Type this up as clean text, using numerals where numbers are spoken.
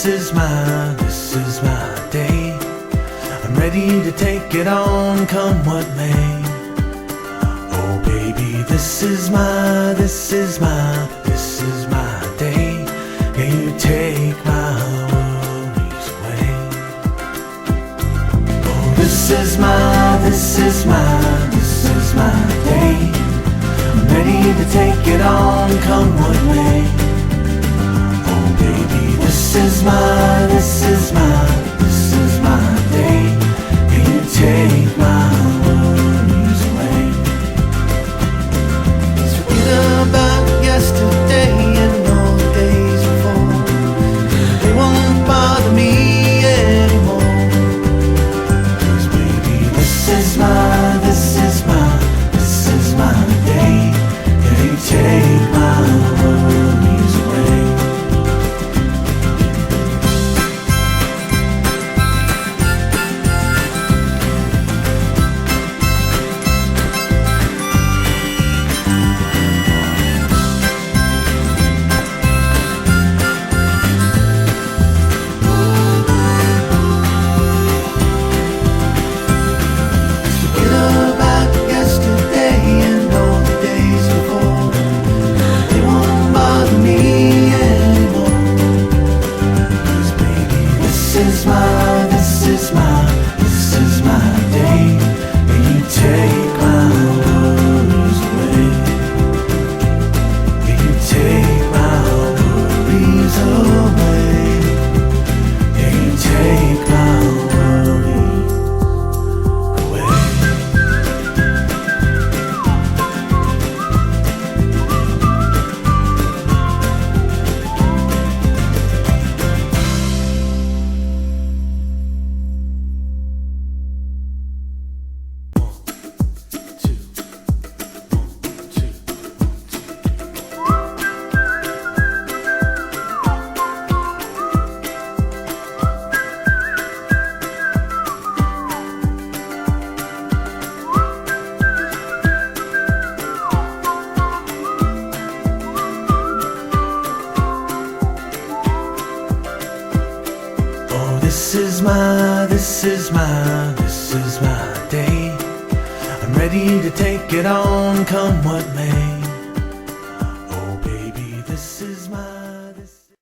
this is my day. I'm ready to take it on, come what may. Oh baby, this is my day. Yeah, you take my worries away. Oh, this is my day. I'm ready to take it on, come what may. Oh baby, this is my day. Yeah, you take my worries away. Let's forget about yesterday and all the days before. They won't bother me anymore. 'Cause baby, this is my day. Yeah, you take my worries away. This is my day, and you take my worries away. Yeah, you take my worries away. Yeah, you take my worries away. This is my day. I'm ready to take it on, come what may.